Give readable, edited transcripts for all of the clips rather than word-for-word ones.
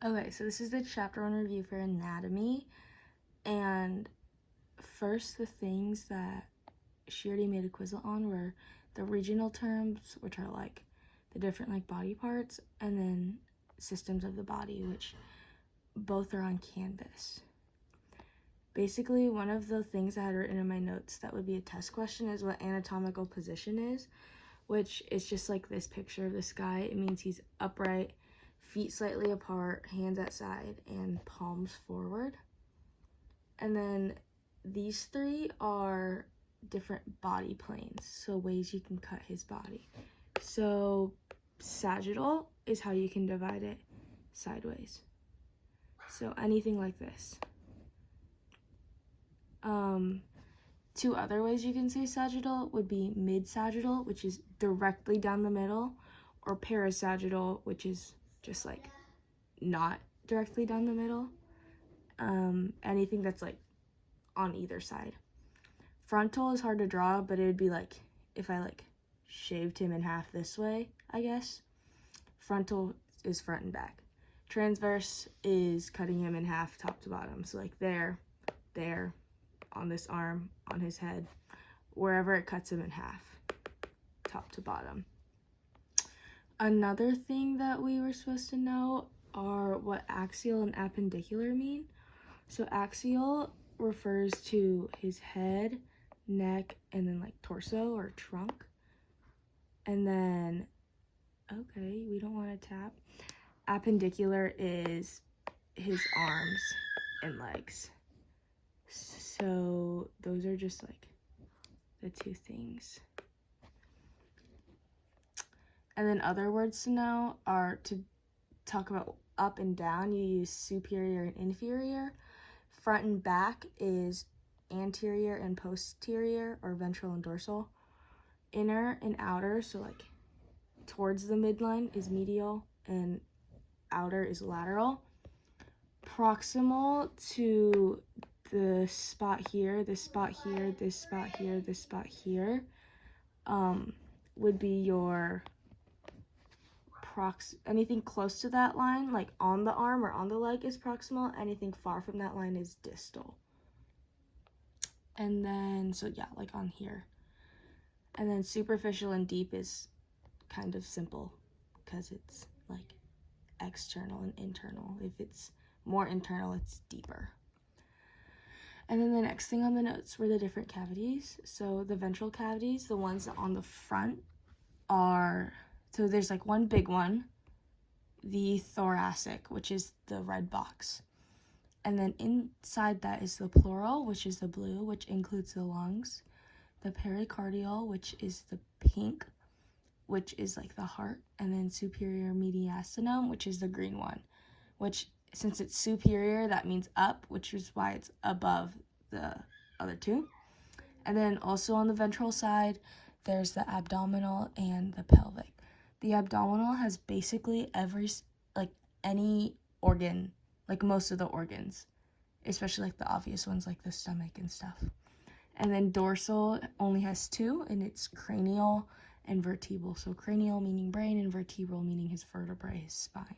Okay, so this is the chapter 1 review for anatomy, and first the things that she already made a quiz on were the regional terms, which are like the different like body parts, and then systems of the body, which both are on Canvas. Basically, one of the things I had written in my notes that would be a test question is what anatomical position is, which is just like this picture of this guy. It means he's upright, feet slightly apart, hands at side, and palms forward. And then these three are different body planes, so ways you can cut his body. So sagittal is how you can divide it sideways. So anything like this. Two other ways you can say sagittal would be mid-sagittal, which is directly down the middle, or parasagittal, which is just like not directly down the middle. Anything that's like on either side. Frontal is hard to draw, but it would be like if I like shaved him in half this way, I guess. Frontal is front and back. Transverse is cutting him in half top to bottom. So like there, on this arm, on his head, wherever it cuts him in half, top to bottom. Another thing that we were supposed to know are what axial and appendicular mean. So axial refers to his head, neck, and then like torso or trunk. And then, okay, we don't want to tap. Appendicular is his arms and legs. So those are just like the two things. And then other words to know are to talk about up and down, you use superior and inferior. Front and back is anterior and posterior, or ventral and dorsal. Inner and outer, so like towards the midline is medial and outer is lateral. Proximal to the spot here, this spot here, this spot here, this spot here, would be your anything close to that line, like on the arm or on the leg, is proximal. Anything far from that line is distal. And then, so yeah, like on here. And then superficial and deep is kind of simple because it's like external and internal. If it's more internal, it's deeper. And then the next thing on the notes were the different cavities. So the ventral cavities, the ones on the front are, so there's like one big one, the thoracic, which is the red box. And then inside that is the pleural, which is the blue, which includes the lungs. The pericardial, which is the pink, which is like the heart. And then superior mediastinum, which is the green one, which since it's superior, that means up, which is why it's above the other two. And then also on the ventral side, there's the abdominal and the pelvic. The abdominal has basically any organ, like most of the organs, especially like the obvious ones like the stomach and stuff. And then dorsal only has two, and it's cranial and vertebral. So cranial meaning brain and vertebral meaning his vertebrae, his spine.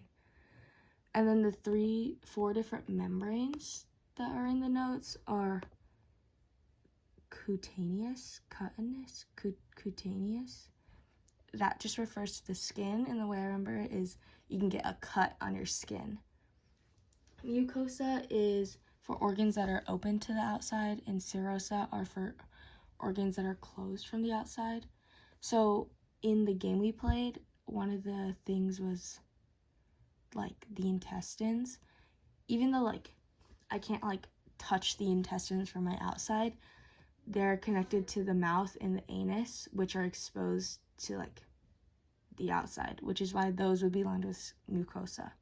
And then the 4 different membranes that are in the notes are cutaneous. That just refers to the skin, and the way I remember it is you can get a cut on your skin. Mucosa is for organs that are open to the outside, and serosa are for organs that are closed from the outside. So in the game we played, one of the things was like the intestines. Even though like I can't like touch the intestines from my outside, they're connected to the mouth and the anus, which are exposed to like the outside, which is why those would be lined with mucosa.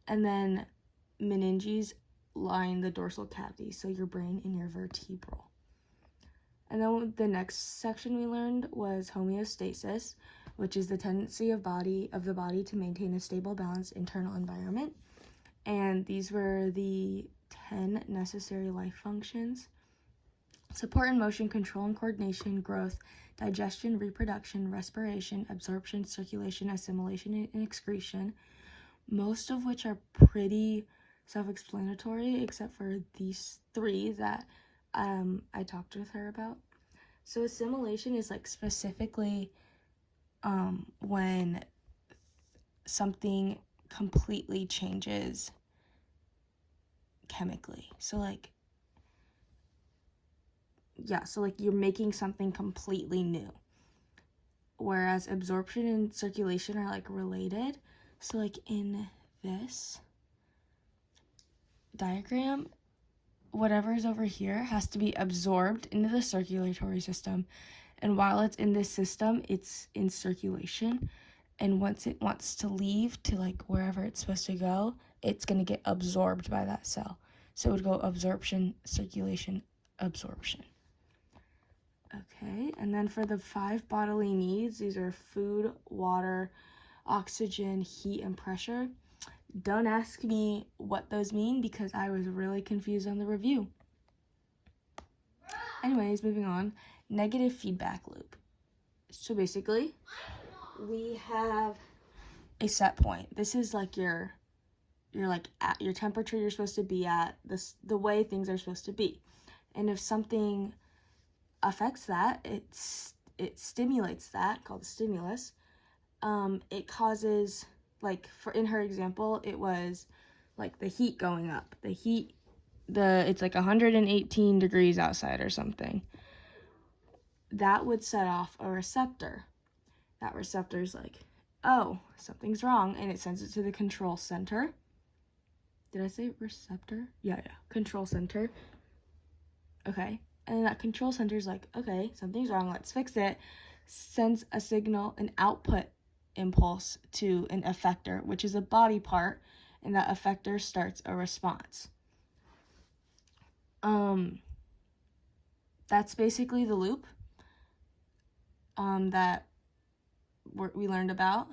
And then meninges line the dorsal cavity, so your brain and your vertebral. And then the next section we learned was homeostasis, which is the tendency of the body to maintain a stable, balanced internal environment. And these were the 10 necessary life functions: support and motion, control and coordination, growth, digestion, reproduction, respiration, absorption, circulation, assimilation, and excretion, most of which are pretty self-explanatory, except for these 3 that I talked with her about. So assimilation is like specifically when something completely changes chemically. So like, yeah, so like you're making something completely new. Whereas absorption and circulation are like related. So like in this diagram, whatever is over here has to be absorbed into the circulatory system. And while it's in this system, it's in circulation. And once it wants to leave to like wherever it's supposed to go, it's going to get absorbed by that cell. So it would go absorption, circulation, absorption. Okay, and then for the 5 bodily needs, these are food, water, oxygen, heat, and pressure. Don't ask me what those mean because I was really confused on the review. Anyways, moving on. Negative feedback loop. So basically, we have a set point. This is like you're like at your temperature you're supposed to be at, the way things are supposed to be. And if something affects that, it stimulates that, called the stimulus. It causes, like in her example, it was like the heat going up. It's like 118 degrees outside or something. That would set off a receptor. That receptor's like, oh, something's wrong, and it sends it to the control center. Did I say receptor? Yeah. Control center. Okay. And that control center is like, okay, something's wrong, let's fix it. Sends a signal, an output impulse to an effector, which is a body part, and that effector starts a response. That's basically the loop that we learned about.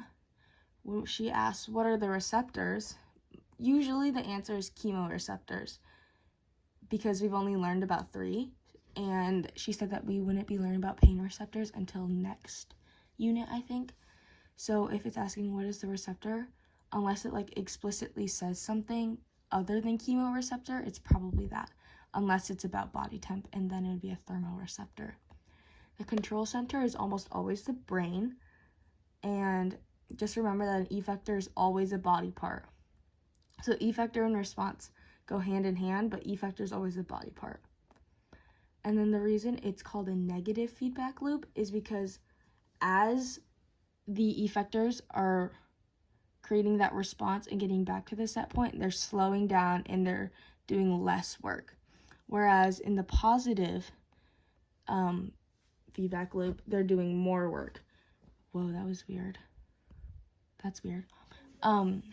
When she asked, what are the receptors? Usually the answer is chemoreceptors, because we've only learned about 3. And she said that we wouldn't be learning about pain receptors until next unit, I think. So if it's asking what is the receptor, unless it like explicitly says something other than chemoreceptor, it's probably that, unless it's about body temp, and then it would be a thermoreceptor. The control center is almost always the brain, and just remember that an effector is always a body part. So effector and response go hand in hand, but effector is always a body part. And then the reason it's called a negative feedback loop is because as the effectors are creating that response and getting back to the set point, they're slowing down and they're doing less work. Whereas in the positive feedback loop, they're doing more work. Whoa, that was weird. That's weird.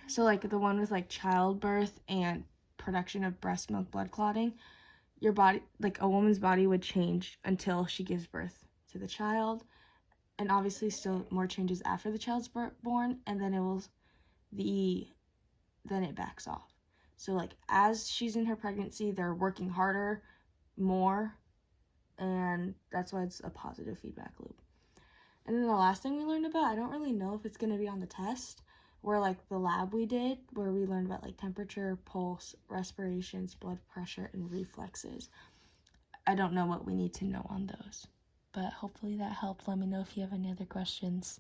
So like the one with like childbirth and production of breast milk blood clotting, your body, like a woman's body would change until she gives birth to the child, and obviously still more changes after the child's born, and then then it backs off. So like as she's in her pregnancy, they're working harder, more, and that's why it's a positive feedback loop. And then the last thing we learned about, I don't really know if it's going to be on the test, where like the lab we did, where we learned about like temperature, pulse, respirations, blood pressure, and reflexes. I don't know what we need to know on those, but hopefully that helped. Let me know if you have any other questions.